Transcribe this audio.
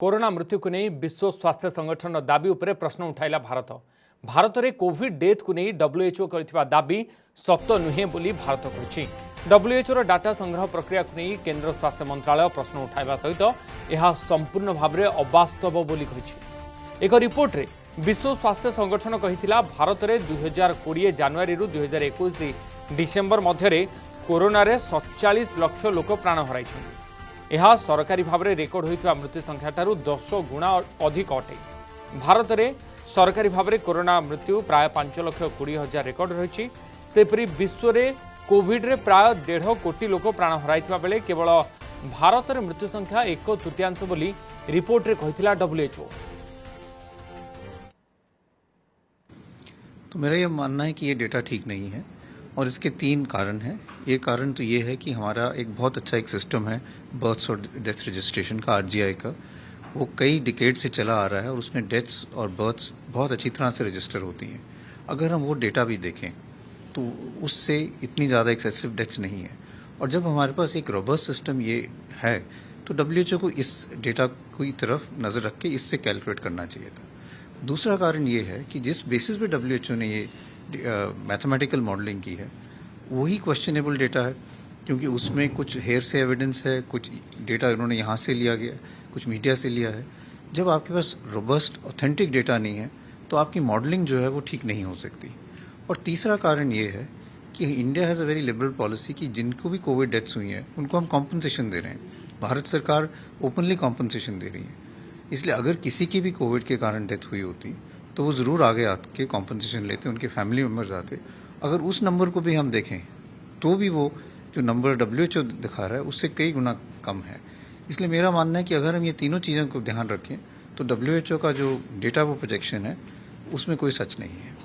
Corona मृत्यु को नहीं विश्व स्वास्थ्य संगठन दाबी उपरे प्रश्न उठाइला भारत में कोविड डेथ को नहीं डब्ल्यूएचओ कर दाबी सत नुहे बोली भारत कही। डब्ल्यूएचओ डाटा संग्रह प्रक्रिया को नहीं केंद्र स्वास्थ्य मंत्रालय प्रश्न उठाइबा सहित यह संपूर्ण भाव में अवास्तव बोली कही। एक रिपोर्ट रे विश्व स्वास्थ्य संगठन कहिथिला भारत में 2020 जनवरी 2021 डिसेम्बर मध्य कोरोना रे 47 लाख लोक प्राण हराई। यह सरकारी भाव में रेकर्ड होता मृत्यु संख्या ठारू 10 गुणा अधिक अटे। भारत में सरकारी भाव में कोरोना मृत्यु प्राय 5,20,000 रेकर्ड रही। सेपरी विश्व में कोविड रे प्राय 1.5 कोटी लोक प्राण हराई बेले केवल भारत में मृत्यु संख्या 1/3 बोली रिपोर्ट रे कहिथिला डब्ल्यूएचओ। तो मेरा यह मानना है कि ये डेटा ठीक नहीं है और इसके 3 कारण हैं। एक कारण तो ये है कि हमारा एक बहुत अच्छा एक सिस्टम है बर्थ्स और डेथ रजिस्ट्रेशन का, आरजीआई का। वो कई डिकेड से चला आ रहा है और उसमें डेथ्स और बर्थ्स बहुत अच्छी तरह से रजिस्टर होती हैं। अगर हम वो डेटा भी देखें तो उससे इतनी ज़्यादा एक्सेसिव डेथ्स नहीं है। और जब हमारे पास एक रोबस्ट सिस्टम ये है तो डब्ल्यूएचओ को इस डेटा की तरफ नज़र रख के इससे कैलकुलेट करना चाहिए था। दूसरा कारण ये है कि जिस बेसिस पे डब्ल्यूएचओ ने ये मैथमेटिकल मॉडलिंग की है वही क्वेश्चनेबल डेटा है, क्योंकि उसमें कुछ हेयर से एविडेंस है, कुछ डेटा उन्होंने यहाँ से लिया गया, कुछ मीडिया से लिया है। जब आपके पास रोबस्ट ऑथेंटिक डेटा नहीं है तो आपकी मॉडलिंग जो है वो ठीक नहीं हो सकती। और तीसरा कारण ये है कि India has a very liberal policy कि जिनको भी कोविड डेथ्स हुई हैं उनको हम कॉम्पनसेशन दे रहे हैं। भारत सरकार ओपनली कॉम्पनसेशन दे रही है। इसलिए अगर किसी की भी कोविड के कारण डेथ हुई होती तो वो ज़रूर आगे आके कॉम्पनसेशन लेते, उनके फैमिली मेम्बर्स आते। अगर उस नंबर को भी हम देखें तो भी वो जो नंबर डब्ल्यूएचओ दिखा रहा है उससे कई गुना कम है। इसलिए मेरा मानना है कि अगर हम ये तीनों चीज़ों को ध्यान रखें तो डब्ल्यूएचओ का जो डेटा वो प्रोजेक्शन है उसमें कोई सच नहीं है।